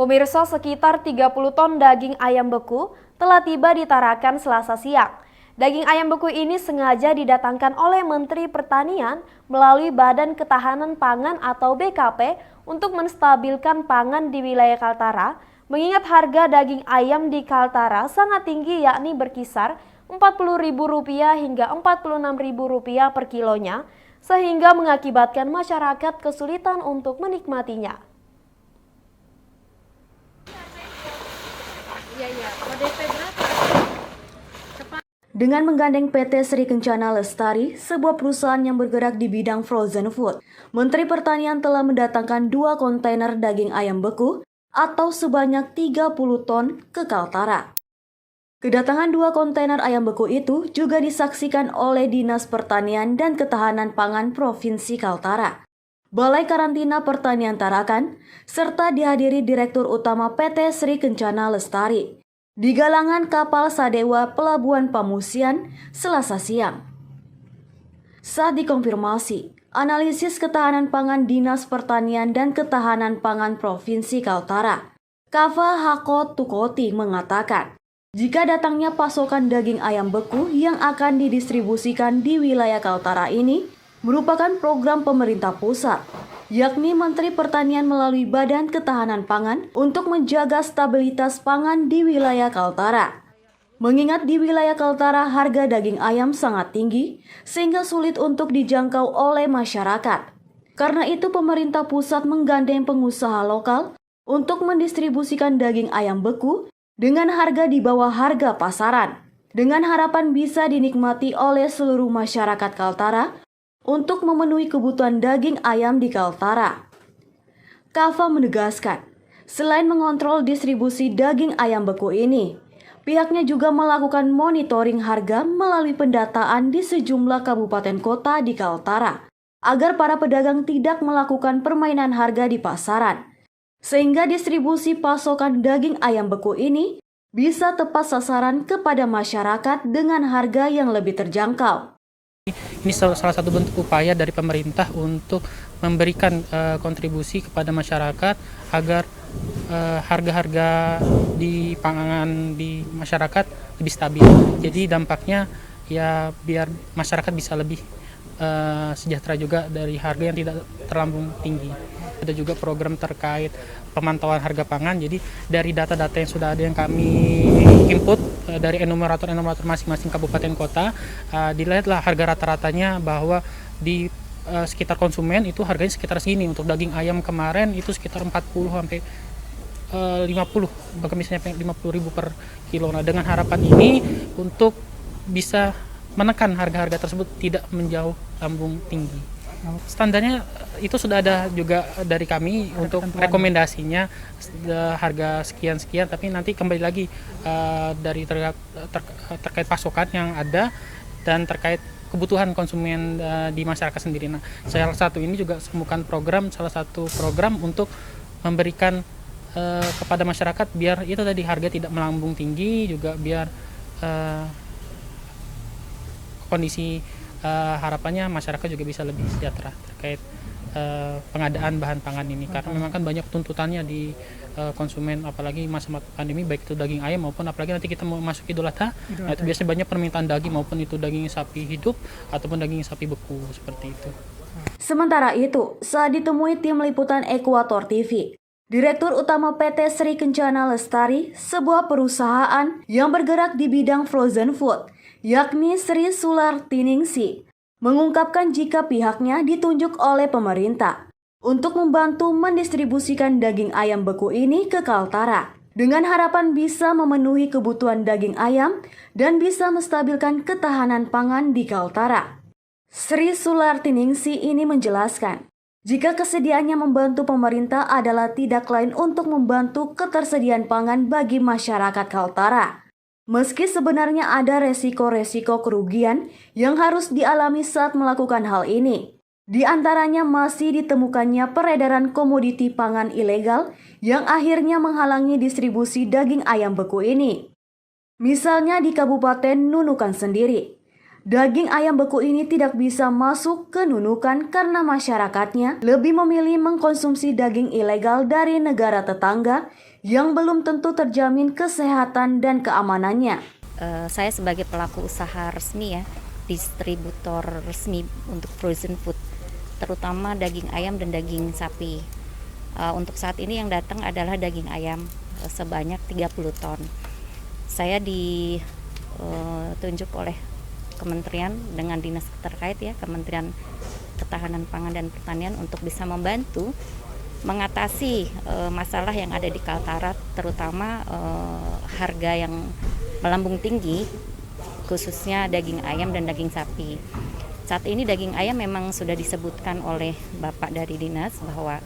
Pemirsa, sekitar 30 ton daging ayam beku telah tiba di Tarakan Selasa siang. Daging ayam beku ini sengaja didatangkan oleh Menteri Pertanian melalui Badan Ketahanan Pangan atau BKP untuk menstabilkan pangan di wilayah Kaltara, mengingat harga daging ayam di Kaltara sangat tinggi, yakni berkisar Rp40.000 hingga Rp46.000 per kilonya, sehingga mengakibatkan masyarakat kesulitan untuk menikmatinya. Dengan menggandeng PT Sri Kencana Lestari, sebuah perusahaan yang bergerak di bidang frozen food, Menteri Pertanian telah mendatangkan 2 kontainer daging ayam beku atau sebanyak 30 ton ke Kaltara. Kedatangan 2 kontainer ayam beku itu juga disaksikan oleh Dinas Pertanian dan Ketahanan Pangan Provinsi Kaltara, Balai Karantina Pertanian Tarakan, serta dihadiri Direktur Utama PT Sri Kencana Lestari di galangan kapal Sadewa Pelabuhan Pamusian, Selasa siang. Saat dikonfirmasi, analisis ketahanan pangan Dinas Pertanian dan Ketahanan Pangan Provinsi Kaltara, Kava Hako Tukoti mengatakan, jika datangnya pasokan daging ayam beku yang akan didistribusikan di wilayah Kaltara ini merupakan program pemerintah pusat, yakni Menteri Pertanian melalui Badan Ketahanan Pangan untuk menjaga stabilitas pangan di wilayah Kaltara. Mengingat di wilayah Kaltara harga daging ayam sangat tinggi, sehingga sulit untuk dijangkau oleh masyarakat. Karena itu pemerintah pusat menggandeng pengusaha lokal untuk mendistribusikan daging ayam beku dengan harga di bawah harga pasaran, dengan harapan bisa dinikmati oleh seluruh masyarakat Kaltara untuk memenuhi kebutuhan daging ayam di Kaltara. Kava menegaskan, selain mengontrol distribusi daging ayam beku ini, pihaknya juga melakukan monitoring harga melalui pendataan di sejumlah kabupaten kota di Kaltara, agar para pedagang tidak melakukan permainan harga di pasaran, sehingga distribusi pasokan daging ayam beku ini bisa tepat sasaran kepada masyarakat dengan harga yang lebih terjangkau. Ini salah satu bentuk upaya dari pemerintah untuk memberikan kontribusi kepada masyarakat agar harga-harga di pangan di masyarakat lebih stabil. Jadi dampaknya ya biar masyarakat bisa lebih sejahtera juga dari harga yang tidak terlalu tinggi. Ada juga program terkait pemantauan harga pangan. Jadi dari data-data yang sudah ada yang kami input dari enumerator masing-masing kabupaten kota, dilihatlah harga rata-ratanya bahwa di sekitar konsumen itu harganya sekitar segini. Untuk daging ayam kemarin itu sekitar 40 sampai 50, bahkan misalnya 50.000 per kilo. Nah, dengan harapan ini untuk bisa menekan harga-harga tersebut tidak menjauh lambung tinggi. Standarnya itu sudah ada juga dari kami untuk rekomendasinya harga sekian-sekian, tapi nanti kembali lagi dari terkait pasokan yang ada dan terkait kebutuhan konsumen di masyarakat sendiri. Nah, salah satu ini juga salah satu program untuk memberikan kepada masyarakat biar itu tadi harga tidak melambung tinggi, juga biar kondisi harapannya masyarakat juga bisa lebih sejahtera terkait pengadaan bahan pangan ini, karena memang kan banyak tuntutannya di konsumen, apalagi masa pandemi, baik itu daging ayam maupun apalagi nanti kita mau masuk Idul Adha. Nah, itu biasanya banyak permintaan daging, maupun itu daging sapi hidup ataupun daging sapi beku seperti itu. Sementara itu, saat ditemui tim liputan Ekuator TV, Direktur Utama PT Sri Kencana Lestari, sebuah perusahaan yang bergerak di bidang frozen food, yakni Sri Sulartiningsi, mengungkapkan jika pihaknya ditunjuk oleh pemerintah untuk membantu mendistribusikan daging ayam beku ini ke Kaltara, dengan harapan bisa memenuhi kebutuhan daging ayam dan bisa menstabilkan ketahanan pangan di Kaltara. Sri Sulartiningsi ini menjelaskan, jika kesediaannya membantu pemerintah adalah tidak lain untuk membantu ketersediaan pangan bagi masyarakat Kaltara. Meski sebenarnya ada resiko-resiko kerugian yang harus dialami saat melakukan hal ini. Di antaranya masih ditemukannya peredaran komoditi pangan ilegal yang akhirnya menghalangi distribusi daging ayam beku ini. Misalnya di Kabupaten Nunukan sendiri. Daging ayam beku ini tidak bisa masuk ke Nunukan karena masyarakatnya lebih memilih mengkonsumsi daging ilegal dari negara tetangga yang belum tentu terjamin kesehatan dan keamanannya. Saya sebagai pelaku usaha resmi ya, distributor resmi untuk frozen food, terutama daging ayam dan daging sapi. Untuk saat ini yang datang adalah daging ayam sebanyak 30 ton. Saya ditunjuk oleh kementerian dengan dinas terkait ya, Kementerian Ketahanan Pangan dan Pertanian untuk bisa membantu mengatasi masalah yang ada di Kaltara, terutama harga yang melambung tinggi, khususnya daging ayam dan daging sapi. Saat ini daging ayam memang sudah disebutkan oleh Bapak dari dinas bahwa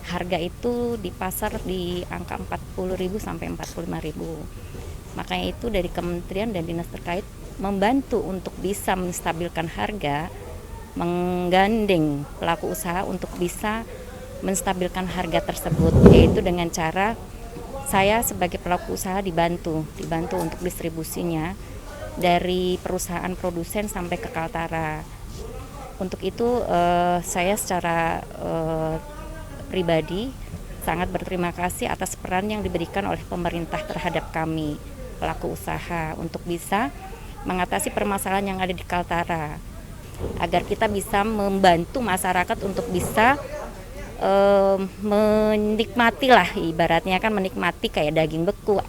harga itu di pasar di angka 40.000 sampai 45.000. Makanya itu dari kementerian dan dinas terkait membantu untuk bisa menstabilkan harga, menggandeng pelaku usaha untuk bisa menstabilkan harga tersebut, yaitu dengan cara saya sebagai pelaku usaha dibantu untuk distribusinya dari perusahaan produsen sampai ke Kaltara. Untuk itu saya secara pribadi sangat berterima kasih atas peran yang diberikan oleh pemerintah terhadap kami pelaku usaha untuk bisa mengatasi permasalahan yang ada di Kaltara, agar kita bisa membantu masyarakat untuk bisa menikmati lah, ibaratnya kan menikmati kayak daging beku,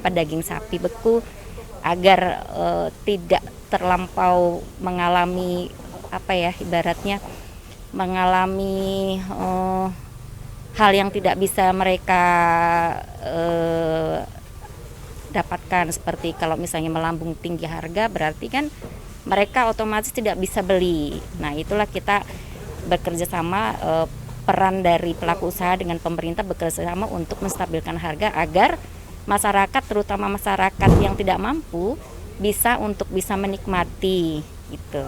daging sapi beku, agar tidak terlampau mengalami ibaratnya mengalami hal yang tidak bisa mereka dapatkan, seperti kalau misalnya melambung tinggi harga berarti kan mereka otomatis tidak bisa beli. Nah, itulah kita bekerja sama, peran dari pelaku usaha dengan pemerintah bekerja sama untuk menstabilkan harga agar masyarakat, terutama masyarakat yang tidak mampu, bisa menikmati gitu.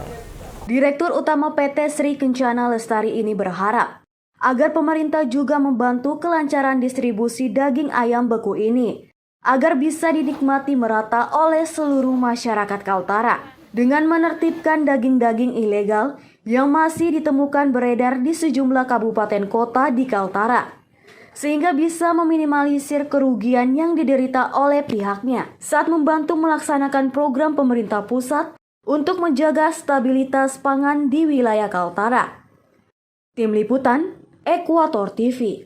Direktur Utama PT Sri Kencana Lestari ini berharap agar pemerintah juga membantu kelancaran distribusi daging ayam beku ini agar bisa dinikmati merata oleh seluruh masyarakat Kaltara dengan menertibkan daging-daging ilegal yang masih ditemukan beredar di sejumlah kabupaten kota di Kaltara, sehingga bisa meminimalisir kerugian yang diderita oleh pihaknya saat membantu melaksanakan program pemerintah pusat untuk menjaga stabilitas pangan di wilayah Kaltara. Tim Liputan, Ekuator TV.